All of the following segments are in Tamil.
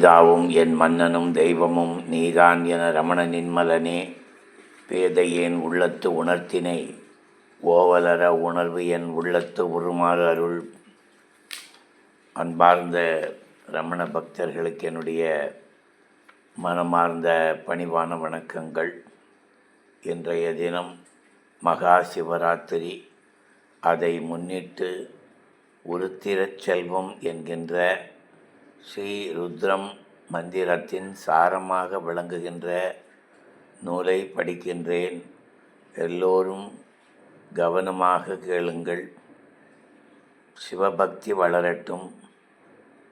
பிதாவும் என் மன்னனும் தெய்வமும் நீதான் என ரமண நின்மலனே பேதையேன் உள்ளத்து உணர்த்தினை ஓவலர உணர்வு என் உள்ளத்து உருமாறு அருள். அன்பார்ந்த ரமண பக்தர்களுக்கு என்னுடைய மனமார்ந்த பணிவான வணக்கங்கள். இன்றைய தினம் மகா சிவராத்திரி. அதை முன்னிட்டு உருத்திரச் செல்வம் என்கின்ற ஸ்ரீ ருத்ரம் மந்திரத்தின் சாரமாக விளங்குகின்ற நூலை படிக்கின்றேன். எல்லோரும் கவனமாக கேளுங்கள். சிவபக்தி வளரட்டும்.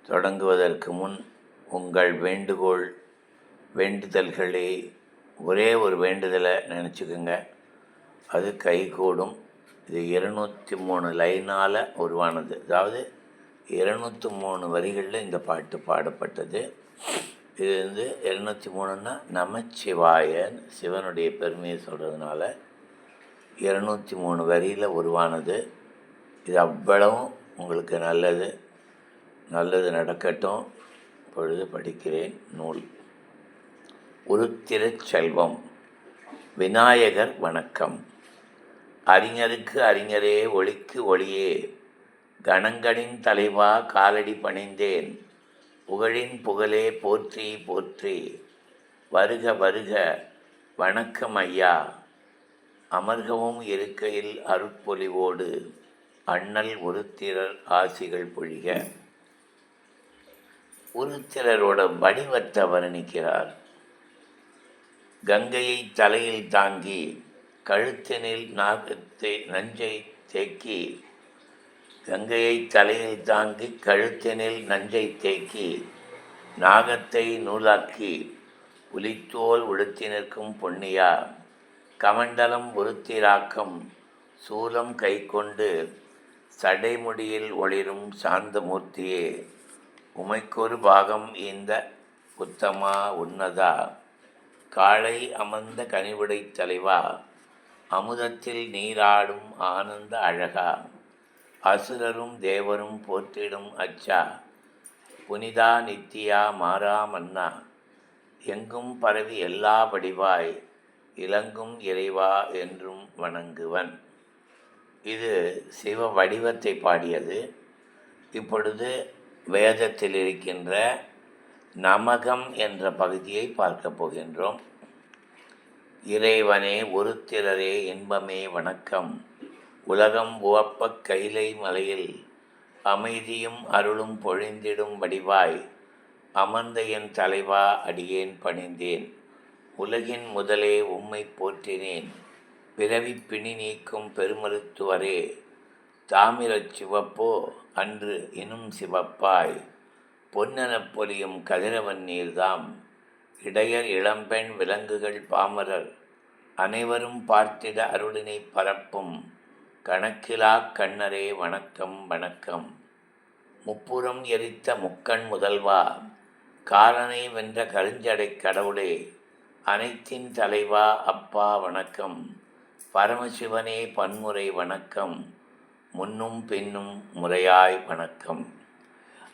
தொடங்குவதற்கு முன் உங்கள் வேண்டுதல்களை ஒரே ஒரு வேண்டுதலை நினச்சிக்கோங்க, அது கைகூடும். இது 203 லைனால் உருவானது. அதாவது 203 வரிகளில் இந்த பாட்டு பாடப்பட்டது. இது 203ன்னா நமச்சிவாயன் சிவனுடைய பெருமையை சொல்கிறதுனால 203 வரியில் உருவானது. இது அவ்வளவும் உங்களுக்கு நல்லது நடக்கட்டும். இப்பொழுது படிக்கிறேன் நூல். உருத்திரச் செல்வம். விநாயகர் வணக்கம். அறிஞருக்கு அறிஞரே, ஒளிக்கு ஒளியே, கணங்களின் தலைவா காலடி பணிந்தேன். புகழின் புகழே போற்றி போற்றி. வருக வருக வணக்கம் ஐயா. அமர்கவும் இருக்கையில் அருட்பொலிவோடு அண்ணல் உருத்திரர் ஆசிகள் பொழிக. உருத்திரரோட வடிவத்தை வர்ணிக்கிறார். கங்கையை தலையில் தாங்கி கழுத்தினில் நஞ்சை தேக்கி நாகத்தை நூலாக்கி புலித்தோல் உடுத்தி நிற்கும் பொன்னியா, கமண்டலம் உருத்திராக்கம் சூலம் கை கொண்டு சடைமுடியில் ஒளிரும் சாந்தமூர்த்தியே, உமைக்கொரு பாகம் இந்த உத்தமா உன்னதா, காளை அமர்ந்த கனிவுடை தலைவா, அமுதத்தில் நீராடும் ஆனந்த அழகா, அசுரரும் தேவரும் போற்றிடும் அச்சா, புனிதா நித்தியா மாறா மன்னா, எங்கும் பரவி எல்லா வடிவாய் இலங்கும் இறைவா என்றும் வணங்குவன். இது சிவ வடிவத்தை பாடியது. இப்பொழுது வேதத்தில் இருக்கின்ற நமகம் என்ற பகுதியை பார்க்க போகின்றோம். இறைவனே உருத்திரரே இன்பமே வணக்கம். உலகம் உவப்பக் கைலை மலையில் அமைதியும் அருளும் பொழிந்திடும் வடிவாய் அமர்ந்த என் தலைவா அடியேன் பணிந்தேன். உலகின் முதலே உம்மை போற்றினேன். பிறவி பிணி நீக்கும் பெருமருத்துவரே, தாமிரச் சிவப்போ அன்று இனும் சிவப்பாய், பொன்னெனப் பொலியும் கதிரவன் நீர்தாம். இடையர் இளம்பெண் விலங்குகள் பாமரர் அனைவரும் பார்த்திட அருளினை பரப்பும் கணக்கிலா கண்ணரே வணக்கம் வணக்கம். முப்புறம் எரித்த முக்கண் முதல்வா, காலனை வென்ற கருஞ்சடை கடவுளே, அனைத்தின் தலைவா அப்பா வணக்கம். பரமசிவனே பன்முறை வணக்கம். முன்னும் பின்னும் முறையாய் வணக்கம்.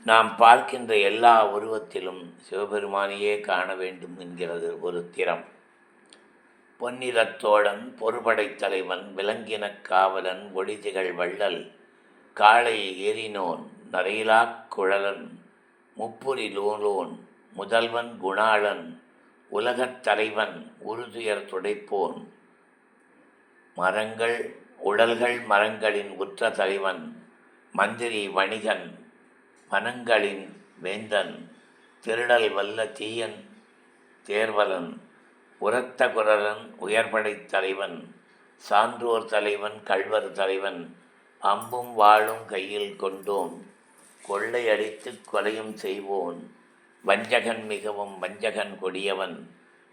நாம் பார்க்கின்ற எல்லா உருவத்திலும் சிவபெருமானையே காண வேண்டும் என்கிறது ஒரு திறம். பொன்னிறத்தோழன், பொறுபடைத் தலைவன், விலங்கினக் காவலன், ஒளிதிகள் வள்ளல், காளை ஏறினோன், நரையிலாக் குழலன், முப்புரி லோலோன், முதல்வன் குணாளன், உலகத் தலைவன், உறுதுயர் துடைப்போன், உடல்கள் மரங்களின் உற்ற தலைவன், மந்திரி வணிகன், மனங்களின் வேந்தன், திருடல் வல்ல தீயன் தேர்வலன், உரத்த குரலன், உயர்படைத் தலைவன், சான்றோர் தலைவன், கள்வர் தலைவன், அம்பும் வாளும் கையில் கொண்டோன், கொள்ளை அடித்து கொலையும் செய்வோன், வஞ்சகன் மிகவும் வஞ்சகன் கொடியவன்,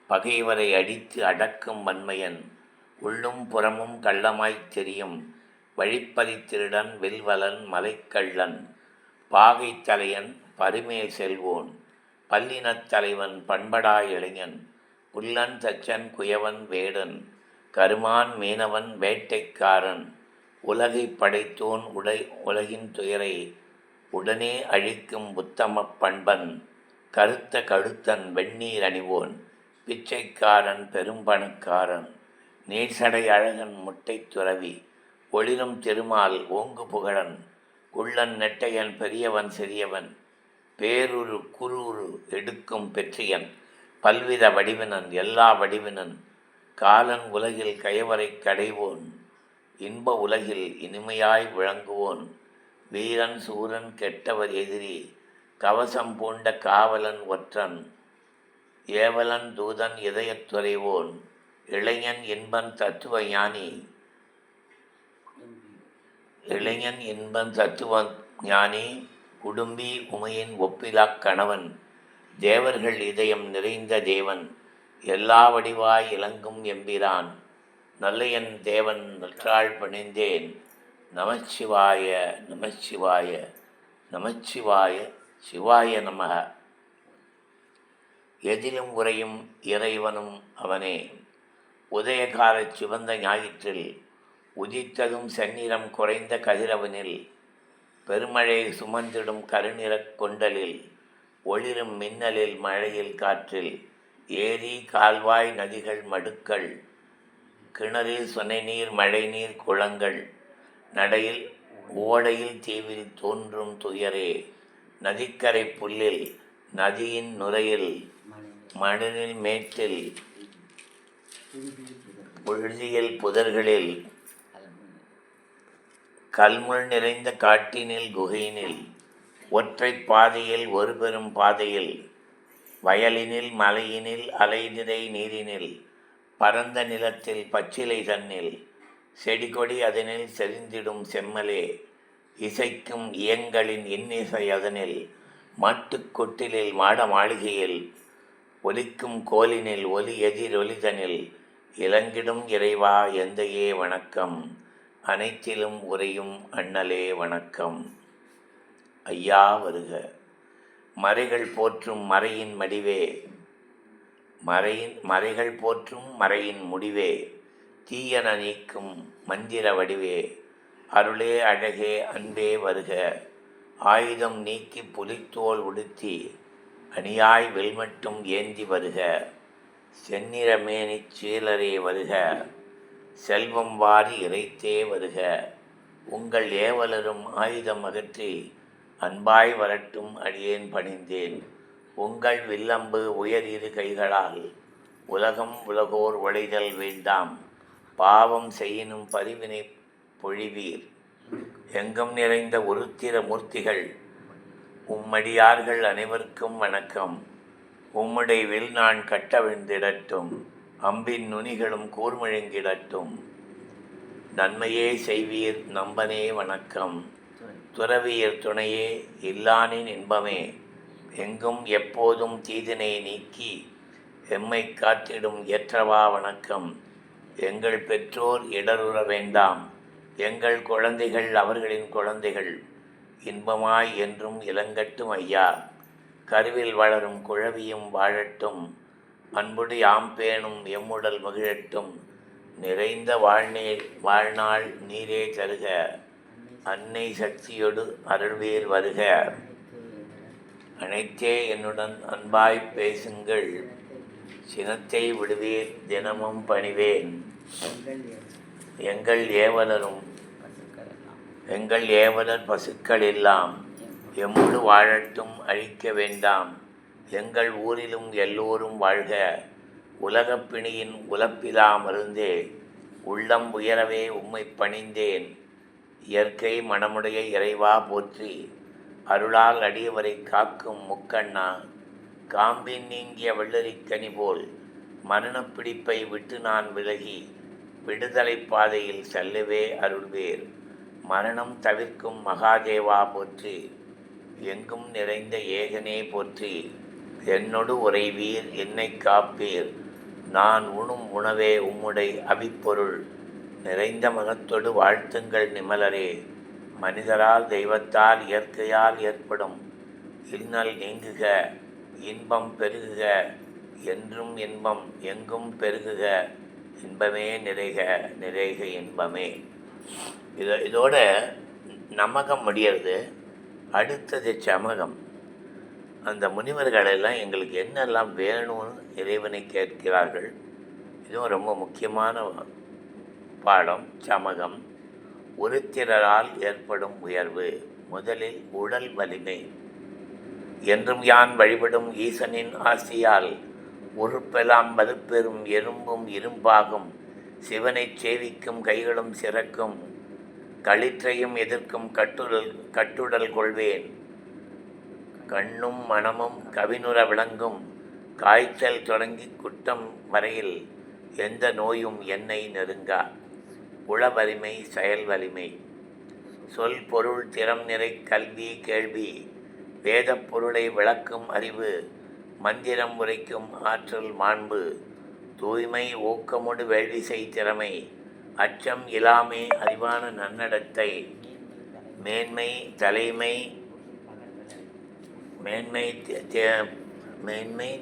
பகைவரை அடித்து அடக்கும் வன்மையன், உள்ளும் புறமும் கள்ளமாய்த் தெரியும் வழிப்பறி திருடன், வெல்வலன், மலைக்கள்ளன், பாகைத் தலையன், பரிமேல் செல்வோன், பல்லினத் தலைவன், பண்படா இளைஞன், புல்லன் தச்சன், குயவன், வேடன், கருமான், மீனவன், வேட்டைக்காரன், உலகை படைத்தோன், உலகின் துயரை உடனே அழிக்கும் உத்தம பண்பன், கருத்த கழுத்தன் வெந்நீர் அணிவோன் பிச்சைக்காரன் பெரும்பணக்காரன் நீர்சடை அழகன் முட்டை துறவி ஒளிரும் திருமால் ஓங்கு புகழன் குள்ளன் நெட்டையன் பெரியவன் சிறியவன் பேருரு குருரு எடுக்கும் பெற்றியன் பல்வித வடிவினன் எல்லா வடிவினன் காலன் உலகில் கயவரை கடைவோன் இன்ப உலகில் இனிமையாய் விளங்குவோன் வீரன் சூரன் கெட்டவர் எதிரி கவசம் பூண்ட காவலன் ஒற்றன் ஏவலன் தூதன் இதயத் துறைவோன் இளைஞன் இன்பன் தத்துவ ஞானி குடும்பி உமையின் ஒப்பிலாக் கணவன் தேவர்கள் இதயம் நிறைந்த தேவன் எல்லா வடிவாய் இலங்கும் எம்பிரான் நல்லையன் தேவன் நற்றாள் பணிந்தேன் நமச்சிவாய நமச்சிவாய நமச்சிவாய சிவாய நமக. எதிலும் உரையும் இறைவனும் அவனே. உதயகாலச் சிவந்த ஞாயிற்றில் உதித்ததும் செந்நிறம் குறைந்த கதிரவனில் பெருமழை சுமந்திடும் கருநிறக் கொண்டலில் ஒளிரும் மின்னலில் மழையில் காற்றில் ஏரி கால்வாய் நதிகள் மடுக்கள் கிணறில் சுனைநீர் மழைநீர் குளங்கள் நடையில் ஓடையில் தீவில் தோன்றும் துயரே நதிக்கரை புல்லில் நதியின் நுரையில் மணலில் மேட்டில் புழுதியில் புதர்களில் கல்முள் நிறைந்த காட்டினில் குகையினில் ஒற்றை பாதையில் ஒரு பெரும் பாதையில் வயலினில் மலையினில் அலைநிறை நீரினில் பரந்த நிலத்தில் பச்சிலை தன்னில் செடிகொடி அதனில் செறிந்திடும் செம்மலே இசைக்கும் இயங்களின் இன்னிசை அதனில் மாட்டுக்கொட்டிலில் மாட மாளிகையில் ஒலிக்கும் கோலினில் ஒலி எதிர் ஒலிதனில் இலங்கிடும் இறைவா எந்தையே வணக்கம் அனைத்திலும் உரையும் அண்ணலே வணக்கம். ஐயா வருக. மறைகள் போற்றும் மறையின் மடிவே மறைகள் போற்றும் மறையின் முடிவே தீயன நீக்கும் மந்திர வடிவே அருளே அழகே அன்பே வருக. ஆயுதம் நீக்கி புலித்தோல் உடுத்தி அணியாய் வெல்மட்டும் ஏந்தி வருக. செந்நிறமேனிச் சீலரே வருக. செல்வம் வாரி இறைத்தே வருக. உங்கள் ஏவலரும் ஆயுதம் அகற்றி அன்பாய் வரட்டும் அடியேன் பணிந்தேன். உங்கள் வில்லம்பு உயர் இரு கைகளால் உலகம் உலகோர் உழைதல் வேண்டாம். பாவம் செய்யினும் பரிவினை பொழிவீர். எங்கும் நிறைந்த உருத்திர மூர்த்திகள் உம்மடியார்கள் அனைவருக்கும் வணக்கம். உம்முடைய வில் நான் கட்டவிழ்ந்திடட்டும். அம்பின் நுனிகளும் கூர்முழங்கிடட்டும். நன்மையே செய்வீர் நம்பனே வணக்கம். துறவியர் துணையே இல்லானின் இன்பமே எங்கும் எப்போதும் தீதினை நீக்கி எம்மை காத்திடும் ஏற்றவா வணக்கம். எங்கள் பெற்றோர் இடருற வேண்டாம். எங்கள் குழந்தைகள் அவர்களின் குழந்தைகள் இன்பமாய் என்றும் இளங்கட்டும் ஐயா. கருவில் வளரும் குழவியும் வாழட்டும். அன்புடு யாம் பேணும் எம்முடல் மகிழட்டும். நிறைந்த வாழ்நாள் நீரே தருக. அன்னை சக்தியொடு அருள்வேர் வருக. அனைத்தே என்னுடன் அன்பாய் பேசுங்கள். சினத்தை விடுவீர் தினமும் பணிவேன். எங்கள் ஏவலர் பசுக்கள் எல்லாம் எம்முடு வாழட்டும் அழிக்க வேண்டாம். எங்கள் ஊரிலும் எல்லோரும் வாழ்க. உலகப் பிணியின் உலப்பிலா மருந்தே உள்ளம் உயரவே உம்மை பணிந்தேன். இயற்கை மனமுடைய இறைவா போற்றி. அருளால் அடியவரை காக்கும் முக்கண்ணா. காம்பின் நீங்கிய வெள்ளரிக்கனி போல் மரணப் பிடிப்பை விட்டு நான் விலகி விடுதலை பாதையில் செல்லவே அருள்வேர். மரணம் தவிர்க்கும் மகாதேவா போற்றி. எங்கும் நிறைந்த ஏகனே போற்றி. என்னொடு உறைவீர் என்னை காப்பீர். நான் உண்ணும் உணவே உம்முடை அபிப்பொருள். நிறைந்த மனத்தொடு வாழ்த்துங்கள் நிமலரே. மனிதரால் தெய்வத்தால் இயற்கையால் ஏற்படும் இன்னல் நீங்குக. இன்பம் பெருகுக. என்றும் இன்பம் எங்கும் பெருகுக. இன்பமே நிறைக நிறைக இன்பமே. இதோட நமகம் முடியறது. அடுத்தது சமகம். அந்த முனிவர்களெல்லாம் எங்களுக்கு என்னெல்லாம் வேணும்னு இறைவனை கேட்கிறார்கள். இதுவும் ரொம்ப முக்கியமான பாடம். சமகம். உருத்திரரால் ஏற்படும் உயர்வு. முதலில் உடல் வலிமை. என்றும் யான் வழிபடும் ஈசனின் ஆசியால் உறுப்பெல்லாம் வலுப்பெறும் எறும்பும் இரும்பாகும் சிவனைச் சேவிக்கும் கைகளும் சிறக்கும் களிற்றையும் எதிர்க்கும் கட்டுடல் கொள்வேன். கண்ணும் மனமும் கவினுற விளங்கும் காய்ச்சல் தொடங்கி குற்றம் வரையில் எந்த நோயும் என்னை நெருங்கா. உள வலிமை, செயல் வலிமை. சொல் பொருள் திறம் நிறை கல்வி கேள்வி வேதப் பொருளை விளக்கும் அறிவு மந்திரம் உரைக்கும் ஆற்றல் மாண்பு தூய்மை ஊக்கமுடு வேள்விசை திறமை அச்சம் இலாமை அறிவான நன்னடத்தை மேன்மை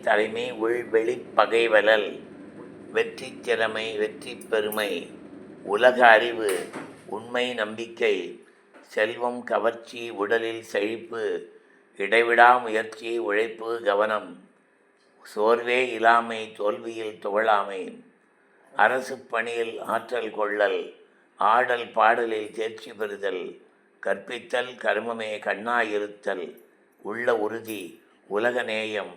தலைமை உள்வெளி பகைவலல் வெற்றி திறமை வெற்றி பெருமை உலக அறிவு உண்மை நம்பிக்கை செல்வம் கவர்ச்சி உடலில் செழிப்பு இடைவிடா முயற்சி உழைப்பு கவனம் சோர்வே இலாமை தோல்வியில் துவளாமை அரசு பணியில் ஆற்றல் கொள்ளல் ஆடல் பாடலில் தேர்ச்சி பெறுதல் கற்பித்தல் கர்மமே கண்ணாயிருத்தல் உள்ள உறுதி உலக நேயம்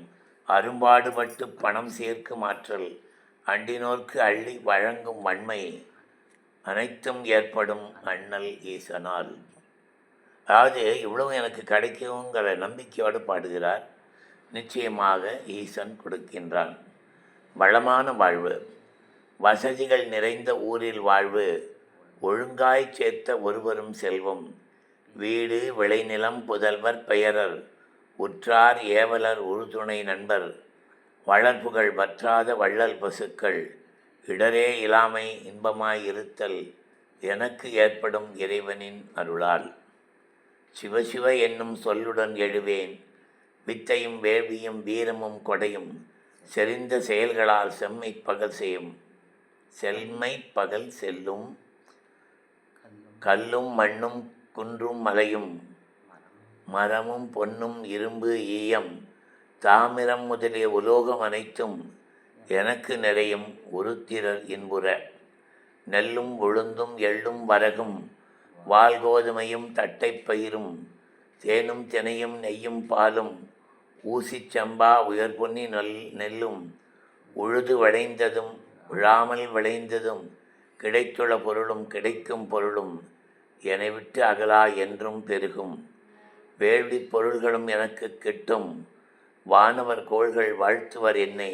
அரும்பாடுபட்டு பணம் சேர்க்கும் ஆற்றல் அண்டினோர்க்கு அள்ளி வழங்கும் வன்மை அனைத்தும் ஏற்படும் அண்ணல் ஈசனால். அதாவது இவ்வளவு எனக்கு கிடைக்குங்கிற நம்பிக்கையோடு பாடுகிறார். நிச்சயமாக ஈசன் கொடுக்கின்றான். வளமான வாழ்வு. வசதிகள் நிறைந்த ஊரில் வாழ்வு ஒழுங்காய் சேர்த்த ஒருவரும் செல்வம் வீடு விளைநிலம் புதல்வர் பெயரர் உற்றார் ஏவலர் உறுதுணை நண்பர் வளர்ப்புகள் வற்றாத வள்ளல் பசுக்கள் இடரே இலாமை இன்பமாய் இருத்தல் எனக்கு ஏற்படும் இறைவனின் அருளால். சிவசிவ என்னும் சொல்லுடன் எழுவேன் வித்தையும் வேள்வியும் வீரமும் கொடையும் செறிந்த செயல்களால் செம்மை பகல் செல்லும் கல்லும் மண்ணும் குன்றும் மலையும் மரமும் பொன்னும் இரும்பு ஈயம் தாமிரம் முதலிய உலோகம் அனைத்தும் எனக்கு நிறையும் உருத்திரர் இன்புற நெல்லும் உளுந்தும் எள்ளும் வரகும் வால்கோதுமையும் தட்டைப்பயிரும் தேனும் தினையும் நெய்யும் பாலும் ஊசிச் சம்பா உயர்பொன்னி நெல்லும் உழுது விளைந்ததும் விழாமல் விளைந்ததும் கிடைத்துள்ள பொருளும் கிடைக்கும் பொருளும் என்னை விட்டு அகலா என்றும் பெருகும் வேள்வி பொருள்களும் எனக்கு கிட்டும் வானவர் கோள்கள் வாழ்த்துவர் என்னை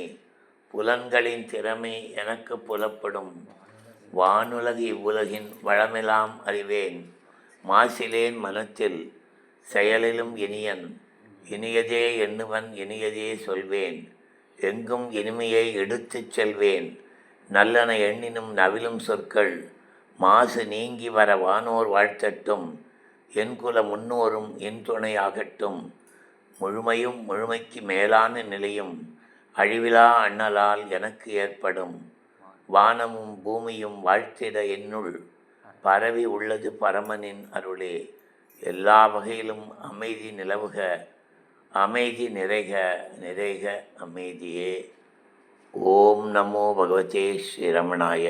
புலன்களின் திறமை எனக்கு புலப்படும் வானுலகு இவ்வுலகின் வளமெல்லாம் அறிவேன் மாசிலேன் மனத்தில் செயலிலும் இனியதே எண்ணுவன் இனியதே சொல்வேன் எங்கும் இனிமையை எடுத்துச் செல்வேன் நல்லன எண்ணினும் நவிலும் சொற்கள் மாசு நீங்கி வர வானோர் வாழ்த்தட்டும் என் குல முன்னோரும் என் துணை ஆகட்டும் முழுமையும் முழுமைக்கு மேலான நிலையும் அழிவிலா அண்ணலால் எனக்கு ஏற்படும் வானமும் பூமியும் வாழ்த்திட என்னுள் பரவி உள்ளது பரமனின் அருளே எல்லா வகையிலும் அமைதி நிலவுக அமைதி நிறைக நிறைக அமைதியே. ஓம் நமோ பகவதே ஸ்ரீ ரமணாய.